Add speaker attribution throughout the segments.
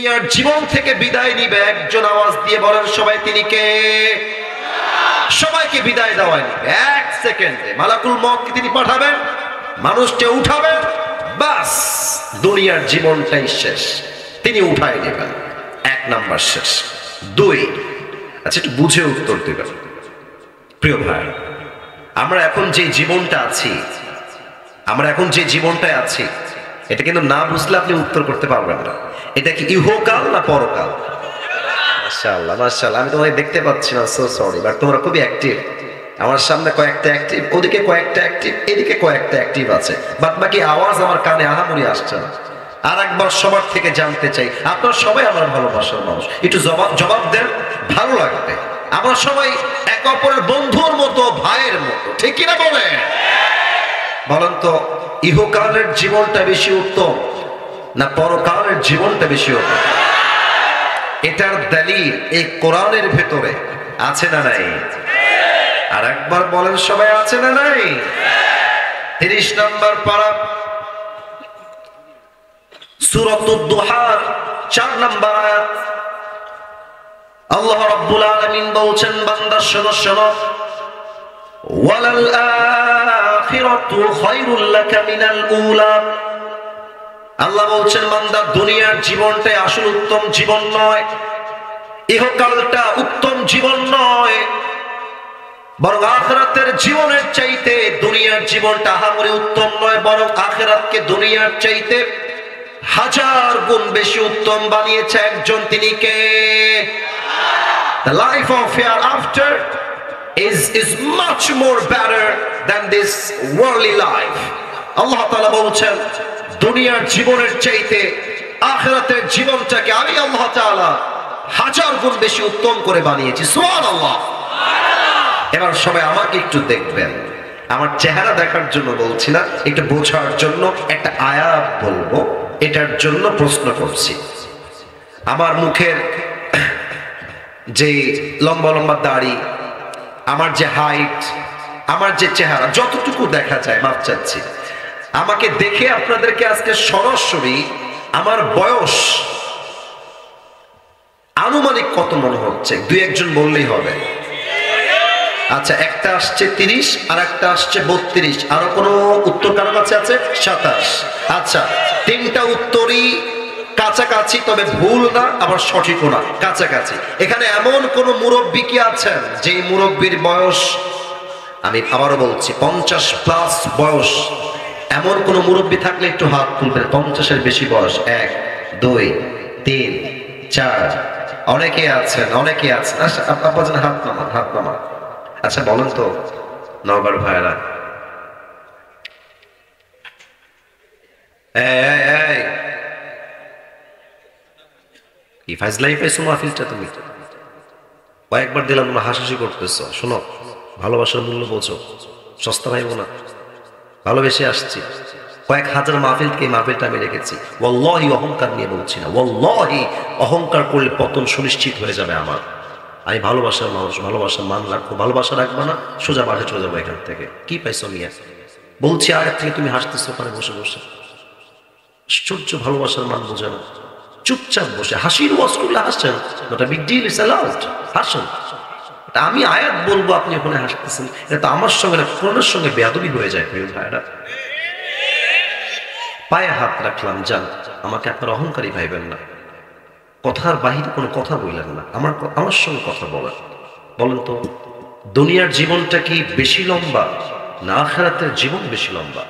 Speaker 1: দুনিয়ার জীবন থেকে বিদায় নিবে একজন, আওয়াজ দিয়ে বলেন সবাই তিনি কে? সবাইকে বিদায় দেওয়ায় নিবে এক সেকেন্ডে। মালাকুল মউতকে তিনি পাঠাবেন, মানুষকে উঠাবেন, বাস দুনিয়ার জীবনটাই শেষ, তিনি উঠায় নেবেন। এক নাম্বার শেষ। দুই, আচ্ছা একটু বুঝে উত্তর দেবেন প্রিয় ভাই। আমরা এখন যে জীবনটা আছি, এটা কিন্তু না বুঝলে আপনি উত্তর করতে পারবেন না। এটা কি ইহকাল না পরকাল? মাশাআল্লাহ মাশাআল্লাহ, আমি তোমাদের দেখতে পাচ্ছি না, সো সরি, বাট তোমরা খুবই অ্যাক্টিভ। আমার সামনে কয়েকটা অ্যাক্টিভ, ওদিকে কয়েকটা অ্যাক্টিভ, এদিকে কয়েকটা অ্যাক্টিভ আছে, বাদ বাকি আওয়াজ আমার কানে আহামরি আসছে না। আর একবার সবার থেকে জানতে চাই, আপনারা সবাই আমার ভালোবাসার মানুষ, একটু জবাব দেন, ভালো লাগবে। আমরা সবাই একে অপরের বন্ধুর মতো, ভাইয়ের মতো, ঠিক কিনা বলেন? বলেন তো, ইহকালের জীবনটা বেশি উত্তম না পরকালের জীবনটা বেশি উত্তম? এটার দলিল এই কোরআনের ভেতরে আছে না নাই? আর একবার বলেন সবাই, আছে না নাই? 30 নম্বর পারা, সূরাতুদ দুহার 4 নম্বর আয়াত। আল্লাহ রাব্বুল আলামিন বলছেন, বান্দা শোনো শোনো, ওয়ালাল আখিরাতু খায়রুল লাকা মিনাল উলা। আল্লাহ বলছেন, বান্দা দুনিয়ার জীবনটাই আসল উত্তম জীবন নয়, ইহকালটা উত্তম জীবন নয়, বরং আখিরাতের জীবনের চাইতে দুনিয়ার জীবনটা আহামরি উত্তম নয়, বরং আখিরাতকে দুনিয়ার চাইতে 1000 গুণ বেশি উত্তম বানিয়েছে একজন, তিনি কে? The life of hereafter is much more better than this worldly life. আল্লাহ তাআলা বলছেন, দুনিয়ার জীবনের চাইতে আখিরাতের জীবনটাকে আমি আল্লাহ তাআলা 1000 গুণ বেশি উত্তম করে বানিয়েছি। সুবহানাল্লাহ। এবার সবাই আমাকে একটু দেখবেন, আমার চেহারা দেখার জন্য বলছি না, একটু বোঝার জন্য একটা আয়াত বলবো, এটার জন্য প্রশ্ন করছি। আমার মুখের যে লম্বা লম্বা দাড়ি, আমার যে হাইট, আমার যে চেহারা, যতটুকু দেখা যায়, মাপ চাচ্ছি, আমাকে দেখে আপনাদেরকে আজকে সরাসরি আমার বয়স আনুমানিক কত মনে হচ্ছে? দুই একজন বললেই হবে। আচ্ছা, একটা আসছে 30, আর একটা আসছে 32, আরো কোনো উত্তর কারো কাছে আছে? 27। আচ্ছা, তিনটা উত্তরই কাছাকাছি, তবে ভুল না আবার সঠিকও না, কাছাকাছি। এখানে এমন কোন মুরব্বী কি আছেন যে মুরব্বীর বয়স, আমি আবারও বলছি 50+ বয়স, এমন কোন মুরব্বী থাকলে একটু হাত তুলবেন। 50-এর বেশি বয়স? 1 2 3 4, অনেকে আছেন, অনেকে আছেন। আচ্ছা, আপনার হাত নামান, হাত নামান। আচ্ছা বলেন তো নওগাঁর ভাইরা, কি ফাজলাই পাইছো মাহফিলটা? তুমি কয়েকবার দিলাম, তোমরা হাসাহাসি করতেছো। শোনো, ভালোবাসার মূল্য বোঝো, সস্তা ভাইব না, ভালোবেসে আসছি। কয়েক হাজার মাহফিল থেকে মাহফিলটা আমি রেখেছি। ওয়াল্লাহি, অহংকার নিয়ে বলছি না, ওয়াল্লাহি অহংকার করলে পতন সুনিশ্চিত হয়ে যাবে আমার। আমি ভালোবাসার মানুষ, ভালোবাসার মান রাখবো, ভালোবাসা রাখবো না সোজা মাঠে চলে যাবো এখান থেকে। কি পাইছো মিয়া? বলছি আগের থেকে তুমি হাসতেছো ওখানে বসে বসে, আশ্চর্য, ভালোবাসার মান বোঝে না। চুপচাপ বসে হাসির ওয়াজ করলে হাসছেন, ওটা বিগ ডিল, ইটস অ্যালাউড, হাসেন। আমি আয়াত বলবো, আপনি ওখানে হাসতেছেন, এটা তো আমার সঙ্গে না, কোরআনের সঙ্গে বেয়াদবি হয়ে যায় প্রিয় ভাইরা। পায়ে হাত রাখলাম, যান, আমাকে আপনার অহংকারী ভাইবেন না, কথার বাহিরে কোনো কথা বললেন না, আমার সঙ্গে কথা বলেন। বলেন তো, দুনিয়ার জীবনটা কি বেশি লম্বা না আখিরাতের জীবন বেশি লম্বা?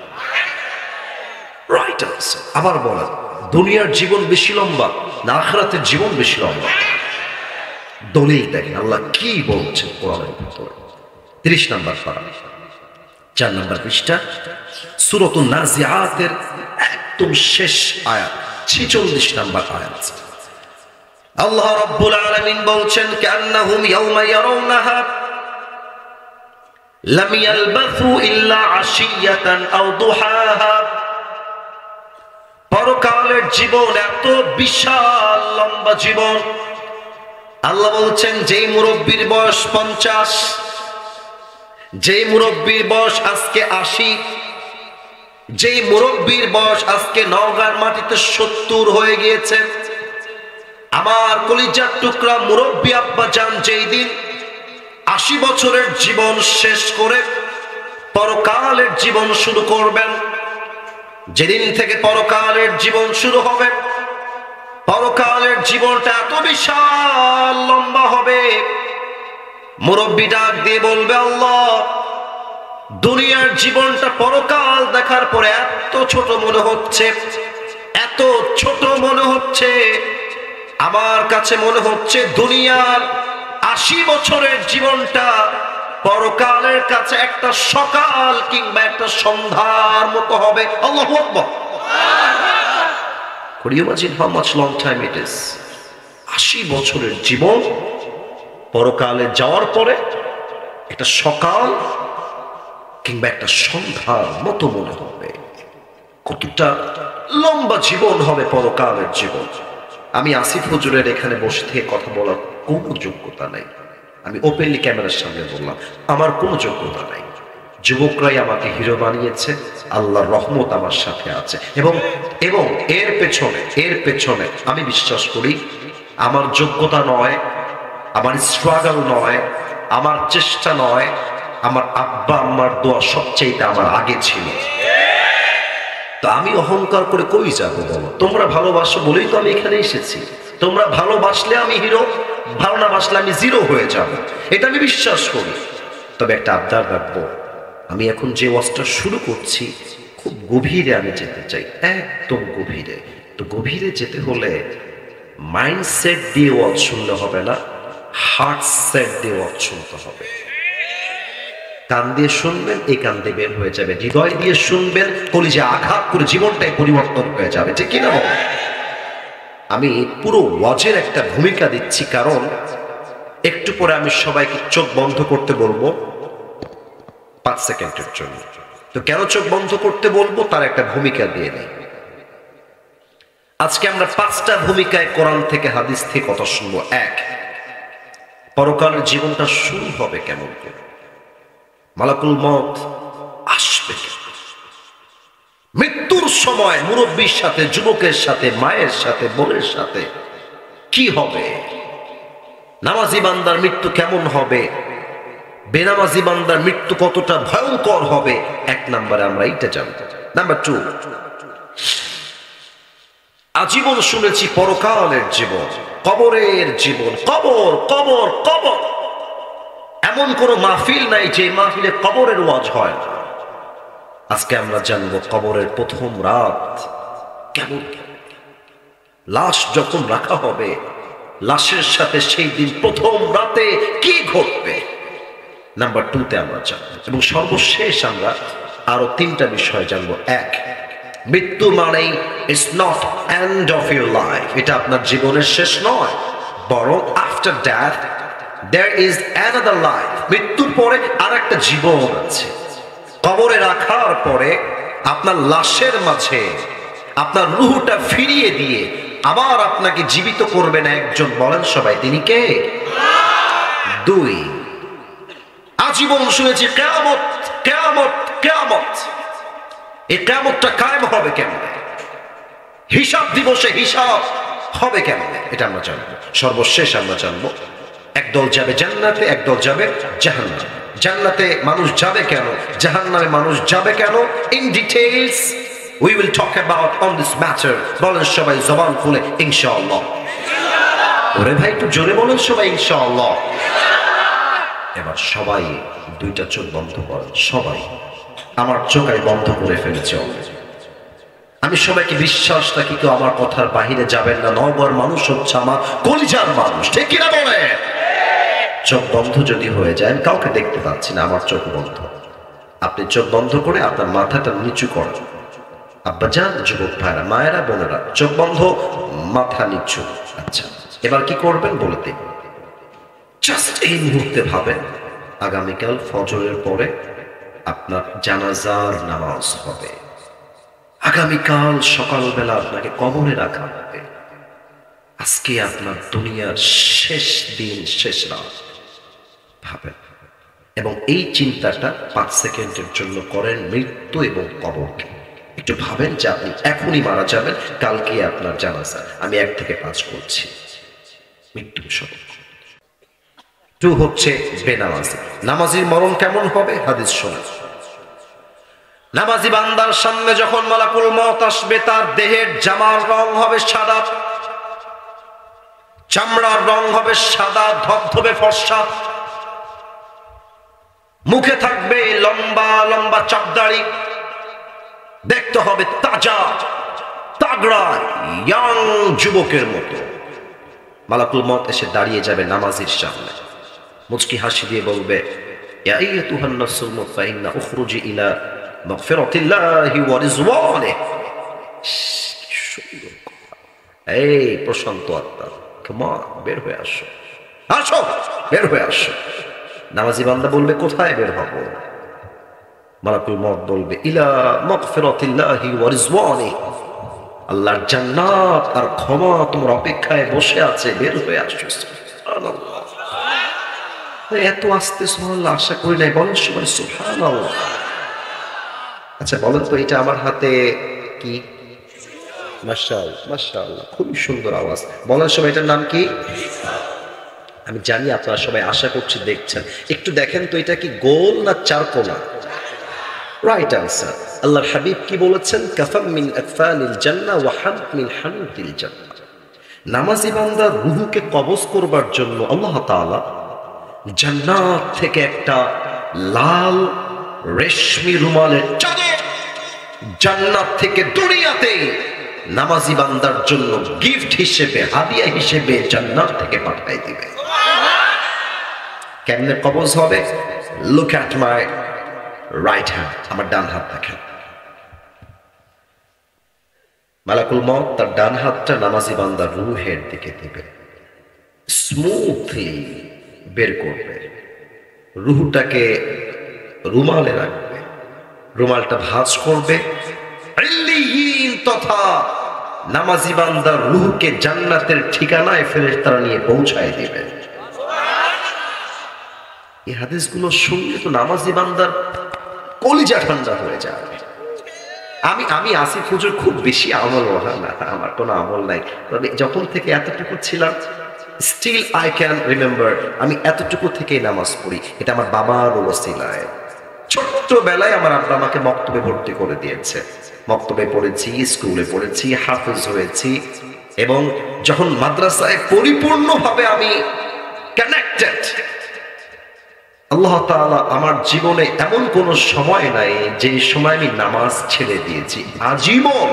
Speaker 1: Right answer. আবার বলেন, দুনিয়ার জীবন বেশি লম্বা না আখিরাতের জীবন বেশি লম্বা? দলিল দেখেন আল্লাহ কি বলছেন কোরআনের ভিতরে। 30 নম্বর পারা, 4 নম্বর পৃষ্ঠা, সূরাতুন নাজিআতের একদম শেষ আয়াত, 46 নম্বর আয়াত। আল্লাহ রাব্বুল আলামিন বলছেন, কান্নাহুম ইয়াওমা ইয়ারাউনাহা লাম ইয়ালবাসু ইল্লা আশিয়াতান আও দুহাহা। পরকালের জীবন এত বিশাল লম্বা জীবন। আল্লাহ বলছেন, যেই মুরব্বীর বয়স 50, যেই মুরব্বীর বয়স আজকে 80, যেই মুরব্বীর বয়স আজকে নওগাঁর মাটিতে 70 হয়ে গিয়েছে, আমার কলিজার টুকরা মুরব্বী আব্বা জান যেই দিন 80 বছরের জীবন শেষ করে পরকালের জীবন শুরু করবেন, যেদিন থেকে পরকালের জীবন শুরু হবে, পরকালের জীবনটা এত বিশাল লম্বা হবে, মুরব্বী ডাক দিয়ে বলবে, আল্লাহ, দুনিয়ার জীবনটা পরকাল দেখার পরে এত ছোট মনে হচ্ছে, এত ছোট মনে হচ্ছে, আমার কাছে মনে হচ্ছে দুনিয়ার 80 বছরের জীবনটা পরকালের কাছে একটা সকাল কিংবা একটা সন্ধ্যার মতো হবে। আল্লাহু আকবার। Could you imagine how much long time it is? 80 বছরের জীবন পরকালে যাওয়ার পরে একটা সকাল কিংবা একটা সন্ধ্যার মতো মনে হবে। কতটা লম্বা জীবন হবে পরকালের জীবন। আমি আসিফ হুজুরের এখানে বসে থেকে কথা বলার কোনো যোগ্যতা নাই। আমি ওপেনলি ক্যামেরার সামনে বললাম, আমার কোনো যোগ্যতা নাই। যুবকরাই আমাকে হিরো বানিয়েছে, আল্লাহর রহমত আমার সাথে আছে। এবং এবং এর পেছনে আমি বিশ্বাস করি আমার যোগ্যতা নয়, আমার স্ট্রাগল নয়, আমার চেষ্টা নয়, আমার আব্বা আম্মার দোয়া সবচেয়ে আমার আগে ছিল। তো আমি অহংকার করে কই যাবো বলো? তোমরা ভালোবাসো বলেই তো আমি এখানে এসেছি। তোমরা ভালোবাসলে আমি হিরো, ভালো না বাসলে আমি জিরো হয়ে যাব, এটা আমি বিশ্বাস করি। তবে একটা আবদার রাখবো, আমি এখন যে ওয়াজটা শুরু করছি খুব গভীরে আমি যেতে চাই, একদম গভীরে। তো গভীরে যেতে হলে মাইন্ডসেট দিয়ে ওয়াজ শুনলে হবে না, হার্ট সেট দিয়ে ওয়াজ শুনতে হবে। কান দিয়ে শুনবেন, এই কান দিয়ে বের হয়ে যাবে। হৃদয় দিয়ে শুনবেন, কলিজে আঘাত করে জীবনটাই পরিবর্তন হয়ে যাবে। ঠিক কিনা বলেন? আমি পুরো ওয়াজের একটা ভূমিকা দিচ্ছি, কারণ একটু পরে আমি সবাইকে চোখ বন্ধ করতে বলবো 5 সেকেন্ডের জন্য। তো কেন চোখ বন্ধ করতে বলবো তার একটা ভূমিকা দিয়ে নেই। আজকে আমরা 5টা ভূমিকায় কোরআন থেকে হাদিস থেকে কথা শুনবো। 1, পরকালের জীবনটা শুরু হবে কেমন করে? মালাকুল মউত আসবে কেমন? মৃত্যুর সময় মুরব্বীর সাথে, যুবকের সাথে, মায়ের সাথে, বোনের সাথে কি হবে? নামাজি বান্দার মৃত্যু কেমন হবে? বেনামাজি বান্দার মৃত্যু কতটা ভয়ঙ্কর হবে? 1 নম্বরে আমরা এইটা জানব। নাম্বার 2, আজীবন শুনেছি পরকালের জীবন, কবরের জীবন। কবর কবর কবর, এমন কোন মাহফিল নাই যে মাহফিলে কবরের ওয়াজ হয় না। আজকে আমরা জানবো কবরের প্রথম রাত কেমন। লাশ যখন রাখা হবে, লাশের সাথে সেই দিন প্রথম রাতে কি ঘটবে? নাম্বার 2তে আমরা জানবো। এবং সর্বশেষ আমরা আরো 3টা বিষয় জানবো। 1, মৃত্যু মানেই it's not end of your life, এটা আপনার জীবনের শেষ নয়, বরং after death there is another life. মৃত্যুর পরে আর একটা জীবন আছে। কবরে রাখার পরে আপনার লাশের মাঝে আপনার রূহটা ফিরিয়ে দিয়ে আবার আপনাকে জীবিত করবেন একজন। বলেন সবাই, তিনি কে? 2, আজীবন শুনেছি কিয়ামত কিয়ামত কিয়ামত। এই কিয়ামতটা কায়েম হবে কেমনে? হিসাব দিবসে হিসাব হবে কেমনে? এটা আমরা জানবো। সর্বশেষ আমরা জানবো একদল যাবে জান্নাতে, একদল যাবে জাহান্নামে। জান্নাতে মানুষ যাবে কেন, জাহান্নামে মানুষ যাবে কেন, in details we will talk about on this matter. বলেন সবাই জবান খুলে ইনশাআল্লাহ। ওরে ভাই একটু জোরে বলেন সবাই ইনশাআল্লাহ। এবার সবাই 2টা চোখ বন্ধ করেন। সবাই, আমার চোখ আমি বন্ধ করে ফেলেছি। আমি সবাইকে বিশ্বাস রাখি কেউ আমার কথার বাহিরে যাবেন না। নওগাঁর মানুষ হচ্ছে আমার কলিজার মানুষ, ঠিক কিনা বলে? চোখ বন্ধ যদি হয়ে যায়, কাউকে দেখতে পাচ্ছি না, আমার চোখ বন্ধ। আপনি চোখ বন্ধ করে আপনার মাথাটা নিচু করেন। আব্বা যান, যুবক ভাইরা, মায়েরা, বোনেরা, চোখ বন্ধ, মাথা নিচু। আচ্ছা, এবার কি করবেন বলে দিন। জাস্ট এই মুহূর্তে ভাবেন আগামীকাল ফজরের পরে আপনার জানাজার নামাজ হবে। আগামীকাল সকালবেলা আপনাকে কবরে রাখা হবে। আজকে আপনার দুনিয়ার শেষ দিন, শেষ রাত। ভাবেন এবং এই চিন্তাটা 5 সেকেন্ডের জন্য করেন মৃত্যু এবং কবরকে। একটু ভাবেন যে আপনি এখনই মারা যাবেন, কালকে আপনার জানাজা। আমি 1 থেকে 5 করছি। মৃত্যু স্বরূপ। 2 হচ্ছে বেনামাজি। নামাজির মরণ কেমন হবে? হাদিস শোনা। নামাজি বান্দার সামনে যখন মালাকুল মউত আসবে, তার দেহের জামার রং হবে সাদা, চামড়ার রং হবে সাদা ধবধবে ফর্সা, মুখে থাকবে লম্বা লম্বা চাপদাড়ি, দেখতে হবে তাজা তাগড়া ইয়াং যুবকের মতো। মালাকুল মউত এসে দাঁড়িয়ে যাবে নামাজির সামনে, মুচকি হাসি দিয়ে বলবে, ইয়া আইয়ুহান নাফসুল মুতমাইন্না উখরুজি ইলা মাগফিরাতিল্লাহি ওয়া রিজওয়ানিহি। এই প্রশান্ত আত্মা, কামন, বের হয়ে আসো, আসো, বের হয়ে আসো। নামাজি বান্দা বলবে, কোথায় বের হব? মালাকুল মউত বলবে, ইলা মাগফিরাতিল্লাহি ওয়া রিজওয়ানিহি, আল্লাহর জান্নাত আর ক্ষমা তোমার অপেক্ষায় বসে আছে, বের হয়ে আসো। সুবহানাল্লাহ। এত আস্তে সুবহানাল্লাহ আশা করি নাই, বলেন সবাই সুবহানাল্লাহ। আচ্ছা বলেন তো, এটা আমার হাতে কি? মাশাআল্লাহ, মাশাআল্লাহ, খুবই সুন্দর আওয়াজ। বলেন সবাই, এটার নাম কি? আমি জানি আপনারা সবাই আশা করছি দেখছেন, একটু দেখেন তো এটা কি গোল না চারকোনা? Right answer. আল্লাহর হাবিব কি বলেছেন? কাফাম মিন আকফানিল জান্নাহ ওয়া হাম মিন হানুতিল জান্নাহ। নামাজি বান্দার রূহকে কবজ করবার জন্য আল্লাহ তাআলা জান্নাত থেকে একটা লাল রেশমি রুমালের চাদর জান্নাত থেকে দুনিয়াতে নামাজি বান্দার জন্য গিফট হিসেবে, হাদিয়া হিসেবে জান্নাত থেকে পাঠাই দিবে। কেমনে কবজ হবে? Look at my right hand, আমার ডান হাত দেখেন। মালাকুল মউত তার ডান হাতটা নামাজি বান্দার রূহের দিকে দিবে, স্মুথলি বের করবে, রূহটাকে রুমালে রাখবে, রুমালটা ভাঁজ করবে, ইল্লিয়িন তথা নামাজি বান্দার রূহকে জান্নাতের ঠিকানায় ফেরেশতারা নিয়ে পৌঁছায় দিবে। এই হাদিসগুলো শুনলে তো নামাজি বান্দার কলিজা ঠান্ডা হয়ে যাবে। আমি আসিফ হুজুর খুব বেশি আমল না, আমার কোনো আমল নাই, তবে যখন থেকে এতটুকু ছিলাম, স্টিল আই ক্যান রিমেম্বার, আমি এতটুকু থেকেই নামাজ পড়ি। এটা আমার বাবার ওসিলায়। ছোট্টবেলায় আমার আব্বা আমাকে মক্তবে ভর্তি করে দিয়েছে, মক্তবে পড়েছি, স্কুলে পড়েছি, হাফেজ হয়েছি, এবং যখন মাদ্রাসায় পরিপূর্ণভাবে আমি কানেক্টেড, আল্লাহ তাআলা আমার জীবনে এমন কোন সময় নাই যে সময় আমি নামাজ ছেড়ে দিয়েছি। আজীবন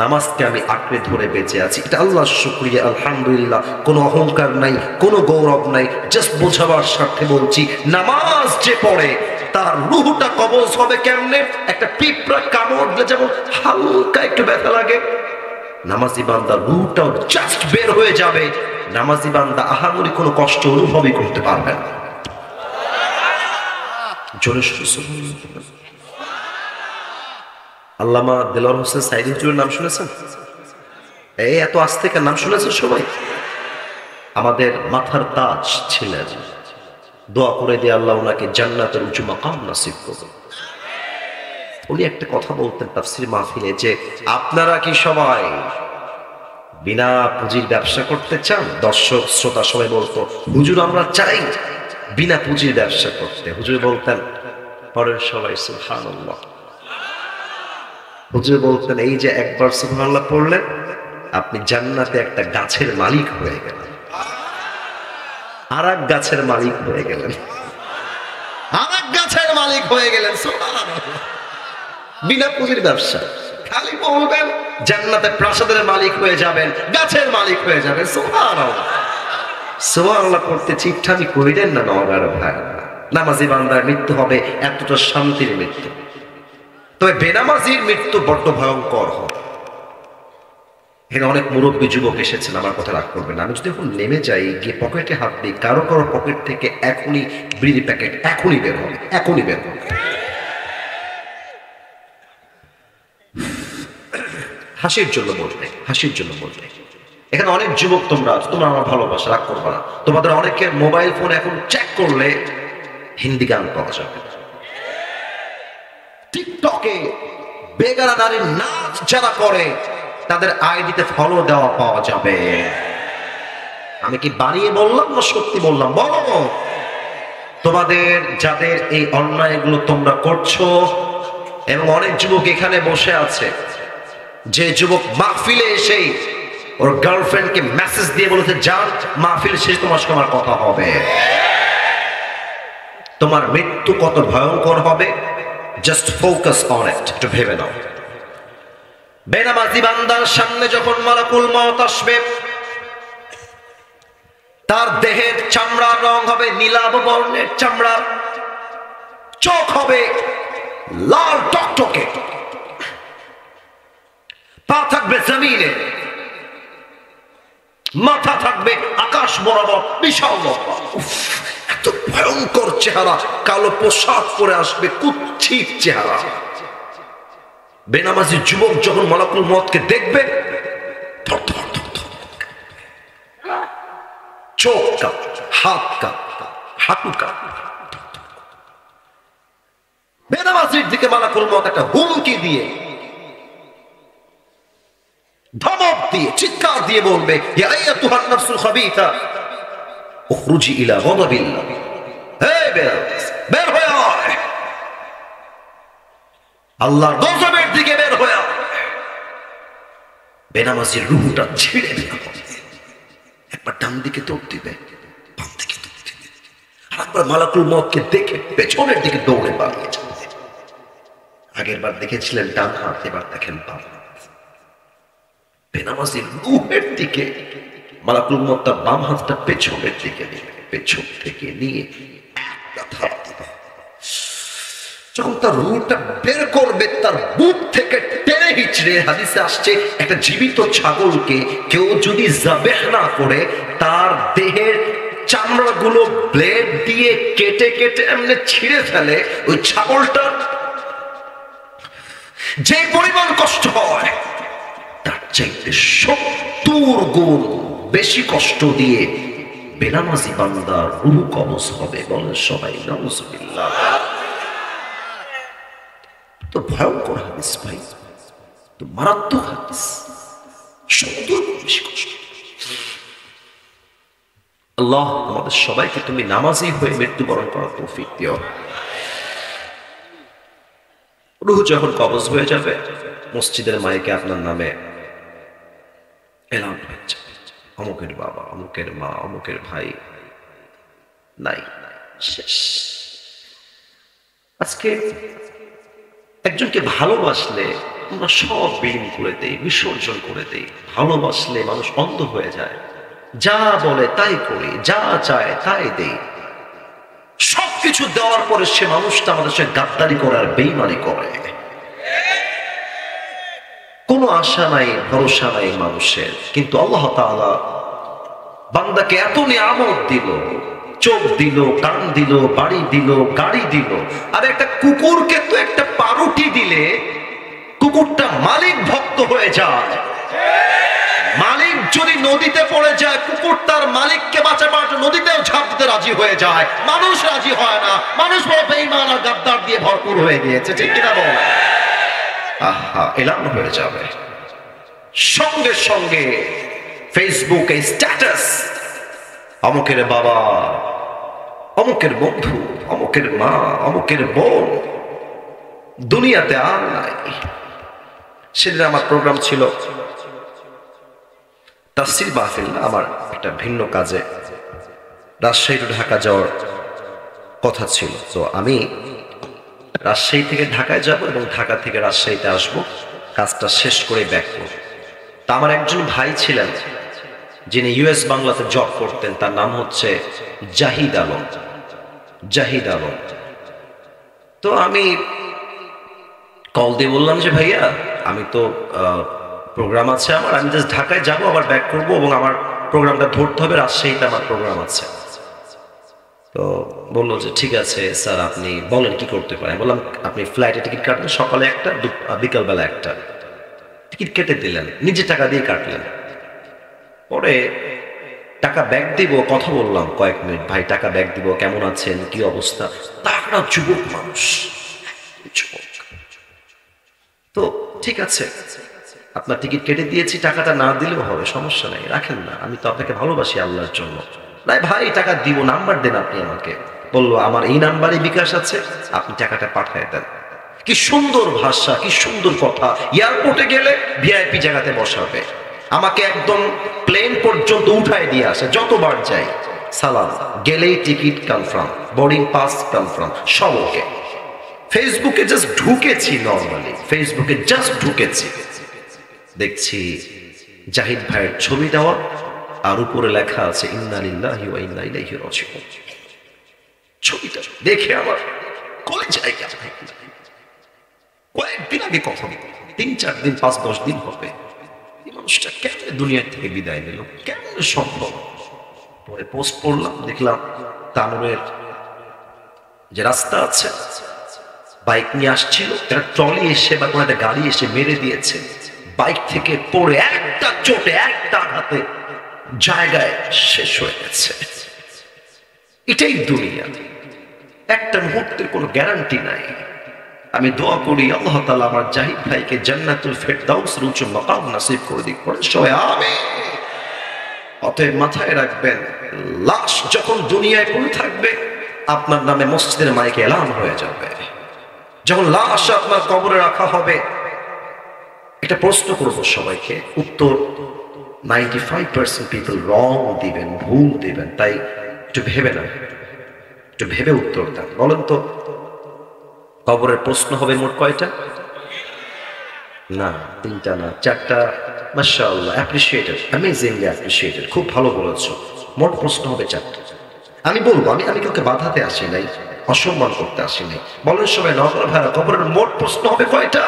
Speaker 1: নামাজকে আমি আঁকড়ে ধরে বেঁচে আছি। এটা আল্লাহর শুকরিয়া, আলহামদুলিল্লাহ। কোনো অহংকার নাই, কোনো গৌরব নাই, জাস্ট বোঝাবার স্বার্থে বলছি, নামাজ যে পড়ে তার রূহটা কবজ হবে কেমনে? একটা পিঁপড়া কামড় দিলে যেমন হালকা একটু ব্যথা লাগে, নামাজি বান্দার রূহটাও জাস্ট বের হয়ে যাবে। নামাজি বান্দা আহামরি কোনো কষ্ট অনুভবই করতে পারবে না। জোরে সুবহানাল্লাহ। আল্লামা দেলোয়ার হোসেন সাইদি হুজুরের নাম শুনেছেন? এই এত আস্তে কার নাম শুনেছেন সবাই? আমাদের মাথার তাজ ছিলেন। দোয়া করে দিয়ে আল্লাহ ওনাকে জান্নাতের উঁচু মাকাম নসিব করুন। উনি একটা কথা বলতেন তাফসীর মাহফিলে, যে আপনারা কি সবাই বিনা পুঁজির ব্যবসা করতে চান? দর্শক শ্রোতা সবাই বলতো, হুজুর আমরা চাই বিনা পুঁজির ব্যবসা করতে। হুজুর বলতেন, পরের সবাই সুবহানাল্লাহ। হুজুর বলতেন, এই যে একবার সুবহানাল্লাহ পড়লেন, আপনি জান্নাতে একটা গাছের মালিক হয়ে গেলেন, আর এক গাছের মালিক হয়ে গেলেন, আর এক গাছের মালিক হয়ে গেলেন। সুবহানাল্লাহ। বিনা পুঁজির ব্যবসা, খালি বলবেন জান্নাতে প্রাসাদের মালিক হয়ে যাবেন, গাছের মালিক হয়ে যাবেন। সুবহানাল্লাহ। সুবহানাল্লাহ করতে চিটঠামি কইলেন না নওগাঁর ভাই। নামাজি বান্দার মৃত্যু হবে এতটা শান্তির মৃত্যু, তবে বেনামাজির মৃত্যু বড্ড ভয়ঙ্কর হবে। এখানে অনেক মুরব্বী যুবক এসেছেন, আমার কথা রাগ করবেন না। আমি যদি এখন নেমে যাই, গিয়ে পকেটে হাত দিই, কারো কারো পকেট থেকে এখনই বিড়ি প্যাকেট এখনই বের হবে, এখনই বের হবে। হাসির জন্য বলবে, হাসির জন্য বলবে। এখানে অনেক যুবক তোমরা আমার ভালোবাসা, রাগ করবা না। তোমাদের অনেকের মোবাইল ফোন এখন চেক করলে হিন্দি গান পাওয়া যাবে, টিকটকে বেগানা নারীর নাচ যারা করে তাদের আইডিতে ফলো দেওয়া পাওয়া যাবে। আমি কি বানিয়ে বললাম না সত্যি বললাম? বলো। তোমাদের যাদের এই অন্যায়গুলো তোমরা করছো, এবং অনেক যুবক এখানে বসে আছে, যে যুবক মাহফিলে এসে ওর গার্লফ্রেন্ডকে মেসেজ দিয়ে বলেছে যান মাহফিল শেষ, তোমার সঙ্গে আমার কথা হবে, তোমার মৃত্যু কত ভয়ঙ্কর হবে, জাস্ট ফোকাস অন ইট, একটু ভেবে নাও। বেনামাজি বান্দার সামনে যখন মালাকুল মউত আসবে, তার দেহের চামড়ার রং হবে নীলাভ বর্ণের চামড়া, চোখ হবে লাল টকটকে, পা থাকবে জমিনে, মাথা থাকবে আকাশ বরাবর বিশাল লম্বা। এত ভয়ঙ্কর চেহারা, কালো পোশাক পরে আসবে, কুৎসিত চেহারা। বেনামাজি যুবক যখন মালাকুল মউতকে দেখবে, চোখ কাঁপ, হাত কাঁপ, হাঁটু কাঁপ। বেনামাজির দিকে মালাকুল মউত একটা হুমকি দিয়ে, ধমক দিয়ে, চিৎকার দিয়ে বলবে, ইয়া আইয়াতুহান নাফসুল খাবিথা উখরুজি ইলা গাদাবিল্লাহ, হে বের হয়ে আয়, আল্লাহর গজবের দিকে বের হয়ে আয়। বেনামাজির রূহটা ছিঁড়ে দেওয়া হবে, একবার ডান দিকে দৌড় দিবে, বাম দিকে দৌড় দিবে, আর একবার মালাকুল মউতকে দেখে পেছনের দিকে দৌড়ে পালিয়ে যাবে। আগের বার দেখেছিলেন ডান হাত, এবার দেখেন বাম হাত। বেনামাজির রূহের দিকে মালাকুল মউত তার বাম হাতটা পেছনের দিকে নিয়ে, পেছন থেকে নিয়ে একটা ধাপ দিবে। যখন তার রূহটা বের করবে, তার বুক থেকে টেনে হিচড়ে, হাদিসে আসছে একটা জীবিত ছাগলকে কেউ যদি যাবেহ না করে, তার দেহের চামড়াগুলো ব্লেড দিয়ে কেটে কেটে এমনি ছিঁড়ে ফেলে, ওই ছাগলটা যে পরিমাণ কষ্ট হয় তার চাইতে 70 গুণ বেশি কষ্ট দিয়ে বেনামাজি বান্দার রূহ কবজ হবে। বলেন সবাই নাউজুবিল্লাহ। তো ভয়ঙ্কর হাদিস ভাই, তো মারাত্মক হাদিস, 70 গুণ বেশি কষ্ট। আল্লাহ আমাদের সবাইকে তুমি নামাজি হয়ে মৃত্যুবরণ করার তৌফিক দিও। রূহ যখন কবজ হয়ে যাবে, মসজিদের মাইকে আপনার নামে এলান হয়ে যাবে, অমুকের বাবা, অমুকের মা, অমুকের ভাই নাই, শেষ। আজকে একজনকে ভালোবাসলে আমরা সব বিলীন করে দেই, বিসর্জন করে দেই। ভালোবাসলে মানুষ অন্ধ হয়ে যায়, যা বলে তাই করি, যা চায় তাই দেই। সবকিছু দেওয়ার পরে সে মানুষটা আমাদের সাথে গাদ্দারি করে আর বেঈমানি করে। কোনো আশা নাই, ভরসা নাই মানুষের। কিন্তু আল্লাহ তাআলা বান্দাকে এত নিয়ামত দিল, চোখ দিল, কান দিল, বাড়ি দিল, গাড়ি দিল। আর একটা কুকুরকে তো একটা পাউরুটি দিলে কুকুরটা মালিক ভক্ত হয়ে যায়। মালিক যদি নদীতে পড়ে যায়, কুকুর তার মালিককে বাঁচাবার জন্য নদীতেও ঝাঁপ দিতে রাজি হয়ে যায়। মানুষ রাজি হয় না, মানুষ বড় বেঈমান আর গাদ্দার দিয়ে ভরপুর হয়ে গিয়েছে, ঠিক কিনা বল? আহা, এলান হয়ে যাবে সঙ্গে সঙ্গে ফেসবুকে স্ট্যাটাস, অমুকের বাবা, অমুকের বন্ধু, অমুকের মা, অমুকের বোন দুনিয়াতে আর নাই। সেদিন আমার প্রোগ্রাম ছিল তাফসীর মাহফিল, আমার একটা ভিন্ন কাজে রাজশাহী টু ঢাকা যাওয়ার কথা ছিল। তো আমি রাজশাহী থেকে ঢাকায় যাব এবং ঢাকা থেকে রাজশাহীতে আসব, কাজটা শেষ করে ব্যাক করব। তা আমার একজন ভাই ছিলেন যিনি ইউএস বাংলাতে জব করতেন, তার নাম হচ্ছে জাহিদ আলম। জাহিদ আলম। তো আমি কল দিয়ে বললাম যে ভাইয়া, আমি তো প্রোগ্রাম আছে আমার, আমি জাস্ট ঢাকায় যাব, আবার ব্যাক করব এবং আমার প্রোগ্রামটা ধরতে হবে, রাজশাহীতে আমার প্রোগ্রাম আছে। তো বললো যে ঠিক আছে স্যার, আপনি বলেন কি করতে পারেন। বললাম আপনি ফ্লাইটে টিকিট কাটলেন, সকালে একটা, বিকালবেলা একটা টিকিট কেটে দিলেন, নিজে টাকা দিয়ে কাটলেন। পরে টাকা ব্যাক দিব, কথা বললাম কয়েক মিনিট, ভাই টাকা ব্যাক দিব, কেমন আছেন, কি অবস্থা। তারা যুবক মানুষ, তো ঠিক আছে আপনার টিকিট কেটে দিয়েছি, টাকাটা না দিলেও হবে, সমস্যা নাই, রাখেন না, আমি তো আপনাকে ভালোবাসি আল্লাহর জন্য। নাই ভাই টাকা দিব, নাম্বার দেন আপনি আমাকে। বললো আমার এই নাম্বারে বিকাশ আছে, আপনি টাকাটা পাঠিয়ে দেন। কি সুন্দর ভাষা, কি সুন্দর কথা। এয়ারপোর্টে গেলে ভিআইপি জায়গাতে বসাবে, আমাকে একদম প্লেন পর্যন্ত উঠায় দিয়ে আসে, যতবার যাই সালাম, গেলেই ticket confirm, boarding pass confirm, সব ওকে। ফেসবুকে জাস্ট ঢুকেছি, নর্মালি ফেসবুকে জাস্ট ঢুকেছি, দেখছি জাহিদ ভাইয়ের ছবি দেওয়া, আর উপরে লেখা আছে ইন্না লিল্লাহি ওয়া ইন্না ইলাইহি রাজিউন। ছবিটা দেখে আমার কলেজায় গেছে। কয়েকদিন আগে কথা, 3-4 দিন 5-10 দিন হবে, এই মানুষটা কেমন দুনিয়া থেকে বিদায় নিল, কেমন সম্ভব? পরে পোস্ট পড়লাম, দেখলাম তানোরের যে রাস্তা আছে, বাইক নিয়ে আসছিল, একটা ট্রলি এসে বা কোনো একটা গাড়ি এসে মেরে দিয়েছে, বাইক থেকে পড়ে একটা চোটে, একটা আঘাতে জায়গায় শেষ হয়ে গেছে। এটাই দুনিয়া, একটা মুহূর্তের কোনো গ্যারান্টি নাই। আমি দোয়া করি আল্লাহ তাআলা আমার জাহিদ ভাইকে জান্নাতুল ফেরদাউসের উচ্চ মাকাম নসিব করে দিক, পড়ে সবাই আমিন। অতএব মাথায় রাখবেন, লাশ যখন দুনিয়ায় পড়ে থাকবে, আপনার নামে মসজিদের মাইকে এলান হয়ে যাবে। যখন লাশ আপনার কবরে রাখা হবে, একটা প্রশ্ন করবো সবাইকে, উত্তর 95% পিপল রং দিবেন, ভুল দিবেন, তাই একটু ভেবে না, একটু ভেবে উত্তর দেন। বলেন তো, কবরের প্রশ্ন হবে মোট কয়টা? না 3টা না 4টা। মাশাআল্লাহ, অ্যাপ্রিশিয়েটেড, অ্যামেজিংলি অ্যাপ্রিশিয়েটেড, খুব ভালো বলেছো। মোট প্রশ্ন হবে 4টা। আমি বলবো, আমি কাউকে বাধাতে আসি নাই, অসম্মান করতে আসি নাই। বলেন সবাই, নগর ভাড়া কবরের মোট প্রশ্ন হবে কয়টা?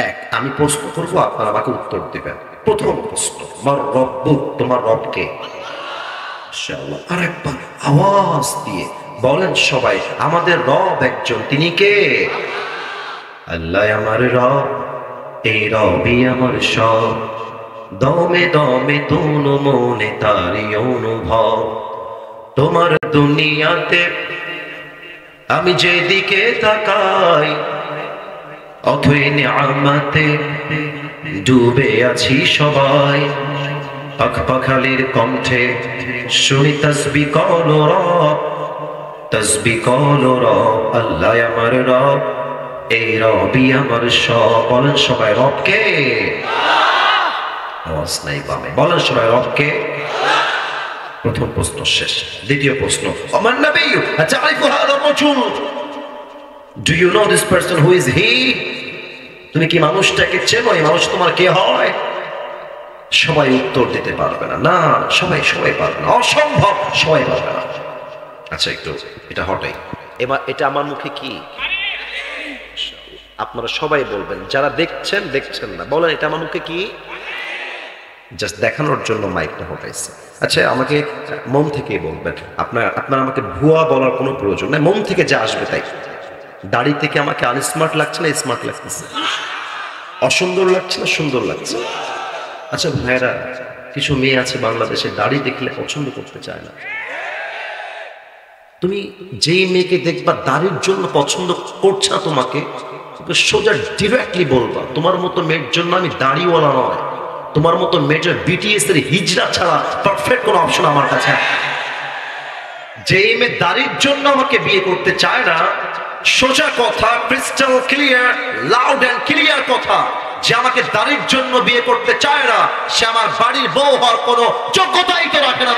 Speaker 1: 1। আমি প্রশ্ন করবো, আপনারা আমাকে উত্তর দিবেন। প্রথম প্রশ্ন, তোমার রব্বু, তোমার রবকে? মাশাআল্লাহ, আরেকবার আওয়াজ দিয়ে বলেন সবাই, আমাদের রব একজন, তিনি কে? আল্লাহ আমার রব, এই রবই আমার সব, দমে দমে তনু মনে তারি অনুভব। তোমার দুনিয়াতে আমি যেদিকে তাকাই, অথই নিয়ামতে ডুবে আছি সবাই। পাখপাখালির কণ্ঠে শুনি তাসবিহ করো রব, তাসবিহ করো রব, আল্লাহ আমার রব, এই রবই আমার সব। বলেন সবাই, রবকে? আওয়াজ নাই বামে, বলেন সবাই, রবকে? প্রথম প্রশ্ন শেষ। দ্বিতীয় প্রশ্ন, আমার নবী আতারিফু হাযা রাজুল, do you know this person, who is he? তুমি কি মানুষটাকে চেনো? এই মানুষ তোমার কে হয়? সবাই উত্তর দিতে পারবে না, না সবাই পারবে না, অসম্ভব, সবাই পারবে না। আচ্ছা একটু এটা হটাই, এবার এটা আমার মুখে কি? আপনারা সবাই বলবেন, যারা দেখছেন না, বলেন এটা আমার মুখে কি? জাস্ট দেখানোর জন্য মাইকটা হটাইছে। আচ্ছা আমাকে মন থেকে বলবেন, আপনার আমাকে ভুয়া বলার কোনো প্রয়োজন নেই, মন থেকে যা আসবে তাই। দাড়ি থেকে আমাকে আনস্মার্ট লাগছে না স্মার্ট লাগতেছে? অসুন্দর লাগছে না সুন্দর লাগছে? আচ্ছা ভাইরা, কিছু মেয়ে আছে বাংলাদেশে দাড়ি দেখলে পছন্দ করতে চায় না। তুমি যেই মেয়েকে দেখবা দাড়ির জন্য পছন্দ করছে না তোমাকে, সোজা ডিরেক্টলি বলবা, তোমার মতো মেয়ের জন্য আমি দাড়িওয়ালা নয়, তোমার মতো মেয়ের বিটিএস এর হিজড়া ছাড়া পারফেক্ট কোনো অপশন আমার কাছে। যেই মেয়ে দাড়ির জন্য আমাকে বিয়ে করতে চায় না, সোজা কথা, crystal clear, loud and clear কথা, যে আমাকে দাড়ির জন্য বিয়ে করতে চায় না, সে আমার বাড়ির বউ হওয়ার কোনো যোগ্যতাই তো রাখে না।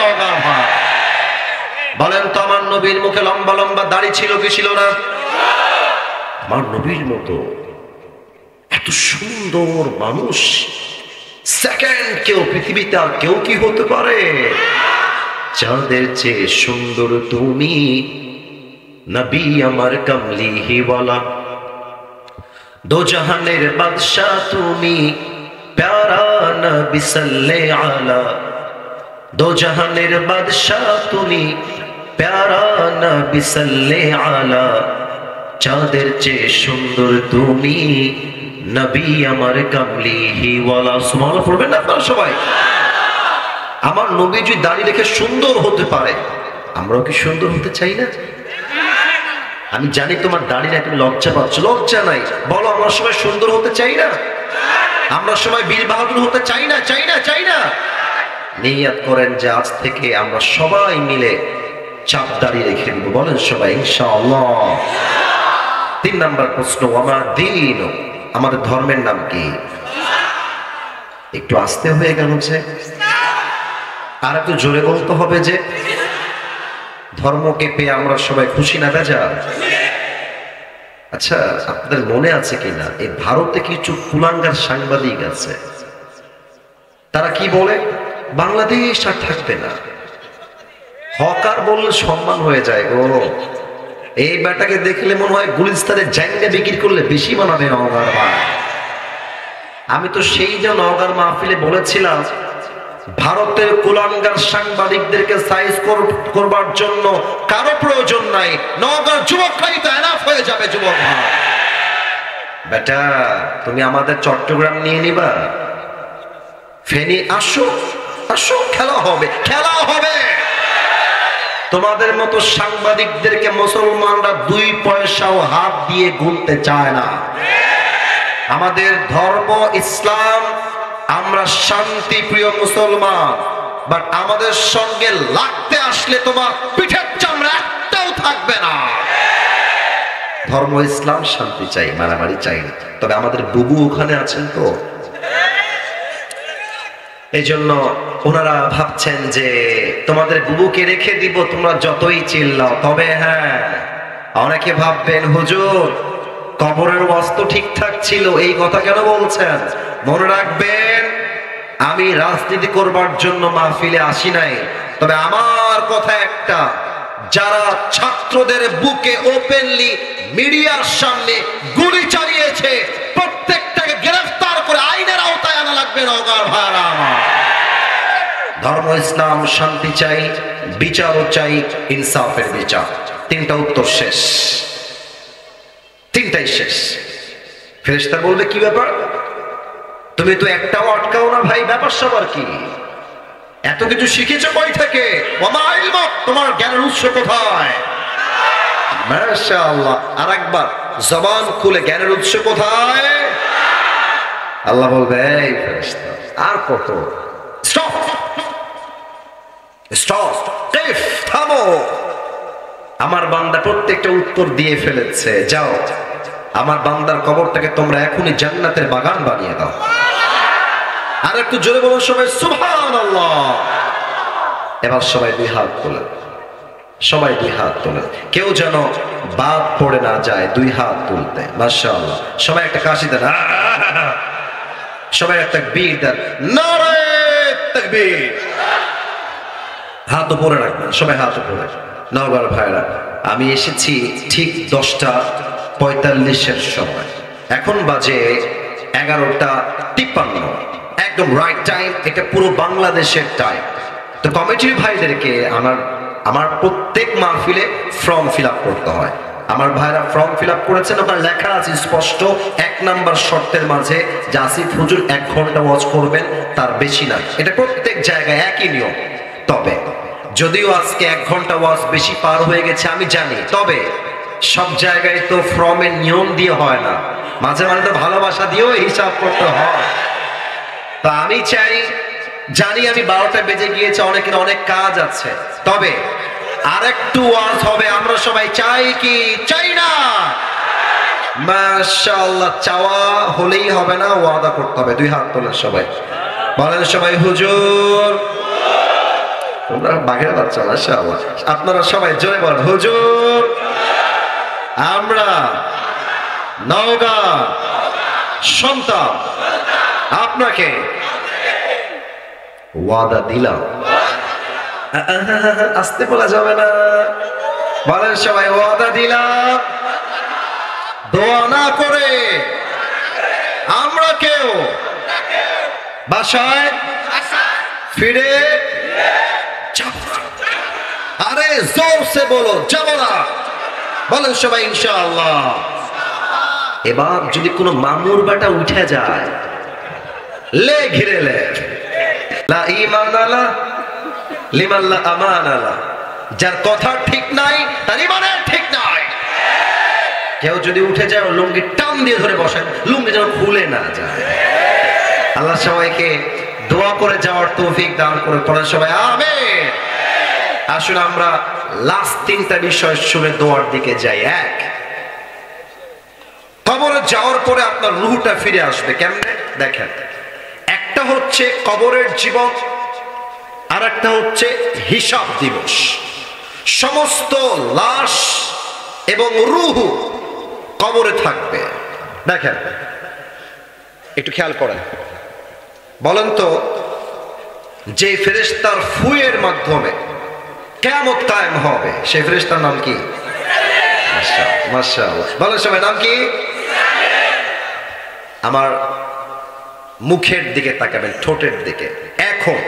Speaker 1: বলেন তো, আমার নবীর মুখে লম্বা লম্বা দাড়ি ছিল কি ছিল না? আমার নবীর মতো এত সুন্দর মানুষ সেকেন্ড কেউ পৃথিবীতে আর কেউ কি হতে পারে? চাঁদের চেয়ে সুন্দর তুমি, নবী আমার কমলিহিওয়ালা, দো জাহানের বাদশাহ তুমি, প্যারা নবী সাল্লে আলা, দো জাহানের বাদশাহ তুমি, প্যারা নবী সাল্লে আলা, চাঁদের চেয়ে সুন্দর তুমি, নবী আমার কামলিহিওয়ালা। সুবহানাল্লাহ পড়বেন না আপনারা সবাই? আমার নবী যদি দাড়ি রেখে সুন্দর হতে পারে, আমরাও কি সুন্দর হতে চাই না? আমি জানি তোমার দাড়ি না, তুমি লজ্জা পাচ্ছ, লজ্জা নাই, বলো আমরা সবাই সুন্দর হতে চাই না? আমরা সবাই বীর বাহাদুর হতে চাই না, চাই না, চাই না। নিয়ত করেন যে আজ থেকে আমরা সবাই মিলে চাপদাড়ি রেখে দিব, বলেন সবাই ইনশাআল্লাহ। 3 নাম্বার প্রশ্ন, আমার দ্বীন, আমাদের ধর্মের নাম কি? একটু আস্তে হয়ে গেল যে, আর একটু জোরে বলতে হবে যে। ধর্মকে পেয়ে আমরা সবাই খুশি না বেজার? আচ্ছা, আপনাদের মনে আছে কিনা এই ভারতে কিছু কুলাঙ্গার সাংবাদিক আছে, তারা কি বলে, বাংলাদেশ আর থাকবে না। হকার বললে সম্মান হয়ে যায় গো। এই বেটাকে দেখলে মনে হয় গুলিস্তানের জায়গা বিক্রি করলে বেশি বানাবে নওগাঁর মা। আমি তো সেই যে নওগাঁর মাহফিলে বলেছিলাম, ভারতের কুলাঙ্গার সাংবাদিকদেরকে সাইজ করবার জন্য কারো প্রয়োজন নাই, নওগাঁর যুবকরাই তো এনাফ হয়ে যাবে। যুবক বেটা, তুমি আমাদের চট্টগ্রাম নিয়ে নিবা, ফেনী আসো, আসো, খেলা হবে, খেলা হবে। তোমাদের মতো সাংবাদিকদেরকে মুসলমানরা 2 পয়সাও হাত দিয়ে গুনতে চায় না। আমাদের ধর্ম ইসলাম, আমরা শান্তি প্রিয় মুসলমান, বাট আমাদের সঙ্গে লাগতে আসলে তোমার পিঠের চামড়া একটাও থাকবে না। ধর্ম ইসলাম, শান্তি চাই, মারামারি চাই না। তবে আমাদের বুবু ওখানে আছেন তো, এই জন্য ওনারা ভাবছেন যে তোমাদের বুবুকে রেখে দিব, তোমরা যতই চিল্লাও। তবে হ্যাঁ, অনেকে ভাববেন হুজুর কবরের ওয়াস্তু ঠিকঠাক ছিল, এই কথা কেন বলছেন? মনে রাখবেন, আমি রাজনীতি করবার জন্য মাহফিলে আসি নাই। তবে আমার কথা একটা, যারা ছাত্রদের বুকে ওপেনলি মিডিয়ার সামনে গুলি চালিয়েছে, প্রত্যেকটাকে গ্রেফতার করে আইনের আওতায় আনা লাগবে। নওগাঁর ভাইরা আমার, ধর্ম ইসলাম, শান্তি চাই, বিচারও চাই, ইনসাফের বিচার। 3টা উত্তর শেষ, 3টাই শেষ। ফেরেশতা বলবে কি ব্যাপার, তুমি তো একটাও আটকাও না ভাই, ব্যাপার সবার কি? এত কিছু শিখেছো কই থেকে? ওমা ইলমুক, তোমার জ্ঞানের উৎস কোথায়? মাশাআল্লাহ। আরেকবার জবান খুলে, জ্ঞানের উৎস কোথায়? আল্লাহ বলবে, এই ফেরেশতা আর কত, স্টপ স্টপ, থামো। আমার বান্দা প্রত্যেকটা উত্তর দিয়ে ফেলেছে, যাও আমার বান্দার কবরটাকে তোমরা এখনই জান্নাতের বাগান বানিয়ে দাও। আর একটু জোরে বলুন সবাই সুবহানাল্লাহ। এবার সবাই 2 হাত তোলেন, সবাই 2 হাত তোলেন, কেউ যেন বাদ পড়ে না যায় 2 হাত তুলতে। মাশাআল্লাহ। সবাই একটা কাশি দেন, সবাই একটা তাকবীর দেন, নারে তাকবীর। হাত উপরে রাখবেন, সবাই হাত উপরে। নওগাঁর ভাইরা, আমি এসেছি ঠিক 10:45 সময়, এখন বাজে 11:53, একদম রাইট টাইম। এটা পুরো বাংলাদেশের টাইম। তো কমিটির ভাইদেরকে আমার প্রত্যেক মাহফিলে ফর্ম ফিল আপ করতে হয়। আমার ভাইরা ফর্ম ফিল আপ করেছেন, ওখানে লেখা আছে স্পষ্ট 1 নাম্বার শর্তের মাঝে যে আসিফ হুজুর 1 ঘন্টা ওয়াজ করবেন, তার বেশি না। এটা প্রত্যেক জায়গায় একই নিয়ম। তবে যদিও আজকে 1 ঘন্টা ওয়াজ বেশি পার হয়ে গেছে আমি জানি, তবে সব জায়গায় তো ফর্মের নিয়ম দিয়ে হয় না, মাঝে মাঝে তো ভালোবাসা দিয়েও হিসাব করতে হয়। তা আমি চাই, জানি আমি 12টা বেজে গিয়েছে, অনেকের অনেক কাজ আছে, তবে আরেকটু ওয়াজ হবে। আমরা সবাই চাই কি চাই না? মাশাআল্লাহ। চাওয়া হলেই হবে না, ওয়াদা করতে হবে। 2 হাত তোলেন সবাই, বলেন সবাই হুজুর। তোমরা বাঘের বাচ্চা, মাশাআল্লাহ। আপনারা সবাই জোরে বলেন হুজুর। আমরা নওগাঁ সন্তান আপনাকে ওয়াদা দিলাম। আসতে বলা যাবে না, বলেন সবাই ওয়াদা দিলাম, দোয়া না করে আমরা কেউ বাসায় ফিরে যাব না। আরে জোরসে বলো, যাব না। বলেন সবাই ইনশাআল্লাহ। এবার যদি কোনো মামুর বেটা উঠে যায়, লে ঘিরে লে, লা ঈমান আলা লিমান লা আমান আলা। যার কথা ঠিক নাই তার ঈমানের ঠিক নাই। কেউ যদি উঠে যায়, লুঙ্গি টান দিয়ে ধরে বসেন, লুঙ্গি যেন খুলে না যায়। আল্লাহ সবাইকে দোয়া করে যাওয়ার তৌফিক দান করে। পড়েন সবাই আমিন। আসুন আমরা লাস্ট তিনটা বিষয় শুনে দোয়ার দিকে যাই। এক, কবরে যাওয়ার পরে আপনার রূহটা ফিরে আসবে কেমনে দেখেন। একটা হচ্ছে কবরের জীবন, আর একটা হচ্ছে হিসাব দিবস। সমস্ত লাশ এবং রূহ কবরে থাকবে। দেখেন একটু খেয়াল করেন, বলেন তো যে ফেরেশতার ফুয়ের মাধ্যমে কিয়ামত কায়েম হবে সেই ফেরেশতার নাম কি? মাশাআল্লাহ। বলেন সবাই নাম কি? আমার মুখের দিকে তাকাবেন, ঠোঁটের দিকে। এখন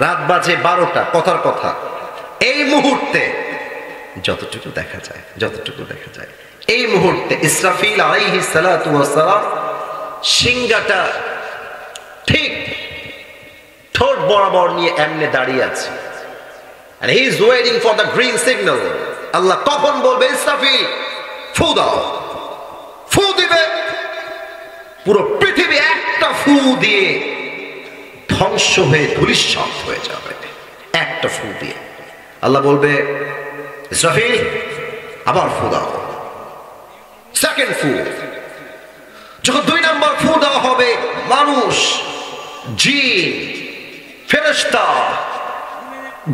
Speaker 1: রাত বাজে 12টা, কথার কথা এই মুহূর্তে যতটুকু দেখা যায় এই মুহূর্তে ইসরাফিল আলাইহিস সালাতু ওয়াস সালাম সিংহাটা ঠিক ঠোঁট বরাবর নিয়ে এমনে দাঁড়িয়ে আছে, and he is waiting for the green signal. আল্লাহ কখন বলবে ইসরাফিল ফু দাও, ফু দিবে। পুরো পৃথিবী একটা ফু দিয়ে ধ্বংস হয়ে ধূলিসাৎ হয়ে যাবে, একটা ফু দিয়ে। আল্লাহ বলবে ইসরাফিল আবার ফু দাও, সেকেন্ড ফু। যখন 2 নম্বর ফু দেওয়া হবে, মানুষ, জিন, ফেরেশতা,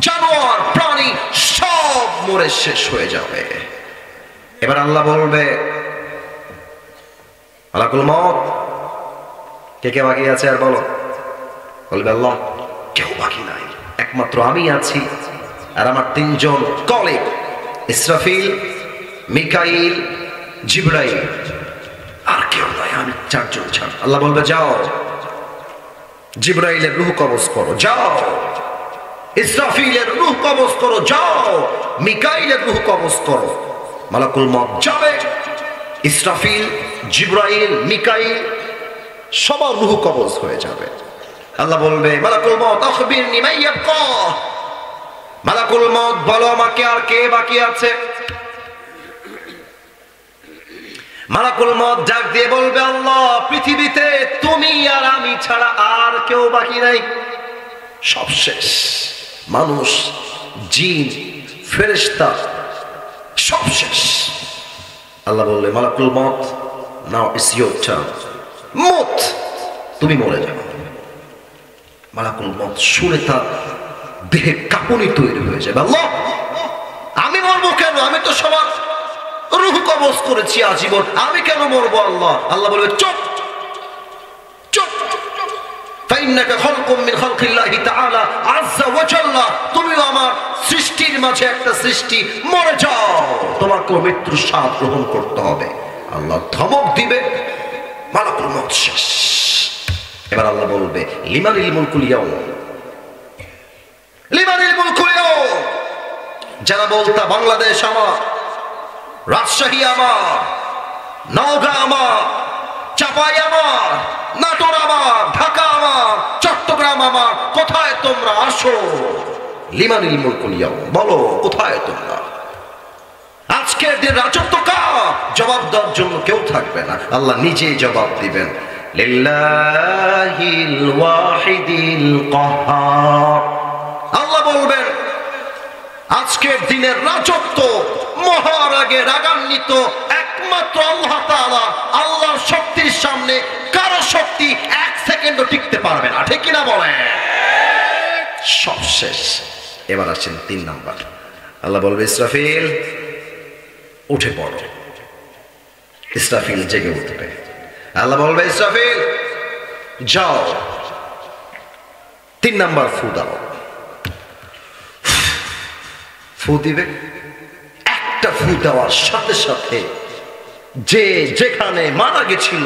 Speaker 1: জানোয়ার, প্রাণী সব মরে শেষ হয়ে যাবে। এবার আল্লাহ বলবে মালাকুল মউত, কে কে বাকি আছে আর বলো। বলবে আল্লাহ কেউ বাকি নাই, একমাত্র আমি আছি আর আমার 3 জন কলিগ ইসরাফিল, মিকাইল, জিবরাইল, আর কেউ নাই, আমি 4 জন ছাড়া। আল্লাহ বলবে যাও জিবরাইলের রূহ কবজ করো, যাও ইসরাফিলের রূহ কবজ করো, যাও মিকাইলের রূহ কবজ করো। মালাকুল মউত যাবে, ইসরাফিল, জিবরাইল, মিকাইল সবার রূহ কবজ হয়ে যাবে। আল্লাহ বলবে মালাকুল মউত আখবিরনি মা ইয়াবকা, মালাকুল মউত বলো আমাকে আর কে বাকি আছে। মালাকুল মউত ডাক দিয়ে বলবে আল্লাহ পৃথিবীতে তুমি আর আমি ছাড়া আর কেউ বাকি নাই, সব শেষ। মানুষ, জিন, ফেরেশতা সব শেষ। আল্লাহ বললে মালাকুল মউত নাও ইটস ইওর টার্ন, মত তুমি মরে যাও। মালাকুল মউত শুনে তার দেহে কাঁপুনি তৈরি হয়ে যাবে। আল্লাহ আমি মরবো কেন? আমি তো সবার রূহ কবজ করেছি আজীবন, আমি কেন মরবো? আল্লাহ আল্লাহ বলবে চুপ চুপ, ফাইন্নাকা খালকুম মিন খালকিল্লাহি তাআলা আযজা ওয়া জাল্লা, তুমিও আমার সৃষ্টির মাঝে একটা সৃষ্টি, মরে যাও, তোমাকে মৃত্যুর স্বাদ গ্রহণ করতে হবে। আল্লাহ ধমক দিবে, মালাকুল মউত শেষ। এবার আল্লাহ বলবে লিমানিল মুলকুল ইয়াউম, লিমানিল মুলকুল ইয়াউম। যারা বলতা বাংলাদেশ আমার, রাজশাহী আমার, নওগাঁ আমার, চাপাই আমার, নাটোর আমার, ঢাকা আমার, চট্টগ্রাম আমার, কোথায় তোমরা? আসো লিমানিল মুলকুল ইয়াউম, বলো কোথায় তোমরা? আজকের দিন রাজত্ব কার? জবাব দেওয়ার জন্য কেউ থাকবে না, আল্লাহ নিজেই জবাব দিবেন। লিল্লাহিল ওয়াহিদিল কাহ্হার। আল্লাহ বলবেন আজকের দিনের রাজত্ব মহারাগে রাগান্বিত একমাত্র আল্লাহ তাআলা। আল্লাহর শক্তির সামনে কারো শক্তি 1 সেকেন্ডও টিকতে পারবে না, ঠিক কিনা বলেন? সব শেষ। এবার আসেন 3 নাম্বার। আল্লাহ বলবে ইসরাফিল উঠে পড়ো। ইসরাফিল জেগে উঠবে। আল্লাহ বলবে ইসরাফিল যাও 3 নাম্বার ফু দাও। ফু দিবে, একটা ফু দেওয়ার সাথে সাথে যে যেখানে মারা গেছিল,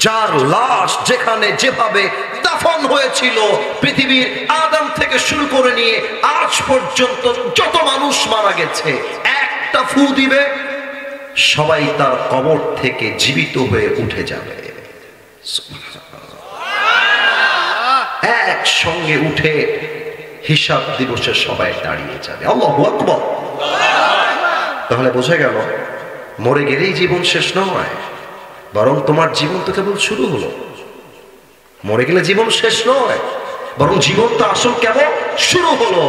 Speaker 1: যার লাশ যেখানে যেভাবে দাফন হয়েছিল, পৃথিবীর আদম থেকে শুরু করে নিয়ে আজ পর্যন্ত যত মানুষ মারা গেছে, একটা ফু দিবে, সবাই তার কবর থেকে জীবিত হয়ে উঠে যাবে। একসঙ্গে উঠে হিসাব দিবসে সবাই দাঁড়িয়ে যাবে। আল্লাহু আকবার। তাহলে বোঝা গেল মরে গেলেই জীবন শেষ নয়, বরং তোমার জীবন তো কেবল শুরু হলো। মরে গেলে জীবন শেষ নয়, বরং জীবন তো আসল কেমন শুরু হলো।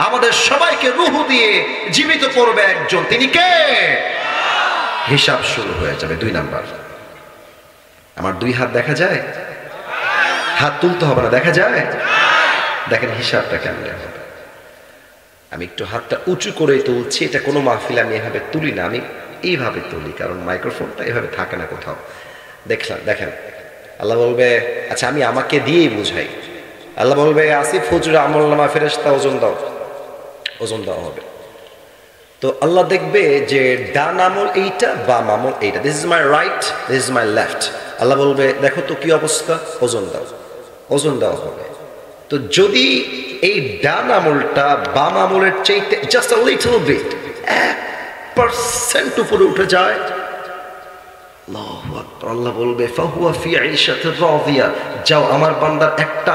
Speaker 1: আমাদের সবাইকে রূহ দিয়ে জীবিত করবে একজন, তিনি কে? হিসাব শুরু হয়ে যাবে। 2 নাম্বার, আমার 2 হাত দেখা যায়? হাত তুলতে হবে না, দেখা যায়? দেখেন হিসাবটা কেমন হবে। আমি একটু হাতটা উঁচু করে তুলছি, এটা কোনো মাহফিলে আমি এভাবে তুলি না, আমি এইভাবে তুলি, কারণ মাইক্রোফোনটা এভাবে থাকে না কোথাও। দেখেন আল্লাহ বলবে, আচ্ছা আমি আমাকে দিয়েই বুঝাই। আল্লাহ বলবে, আসিফ হুজুর আমলনামা ফেরেশতা ওজন দাও, ওজন দেওয়া হবে। তো আল্লাহ দেখবে যে ডান আমল এইটা, বাম আমল এইটা, this is my right, this is my left. Allah বলবে, দেখো তো কি অবস্থা, ওজন দাও, ওজন দেওয়া হবে। তো যদি এই ডান আমলটা বাম আমলের চাইতে জাস্ট আ লিটল বিট 1% উপরে উঠে যায়, আল্লাহু আকবার, আল্লাহ বলবে ফাহুয়া ফি আইশাতির রাদিয়া, যাও আমার বান্দার একটা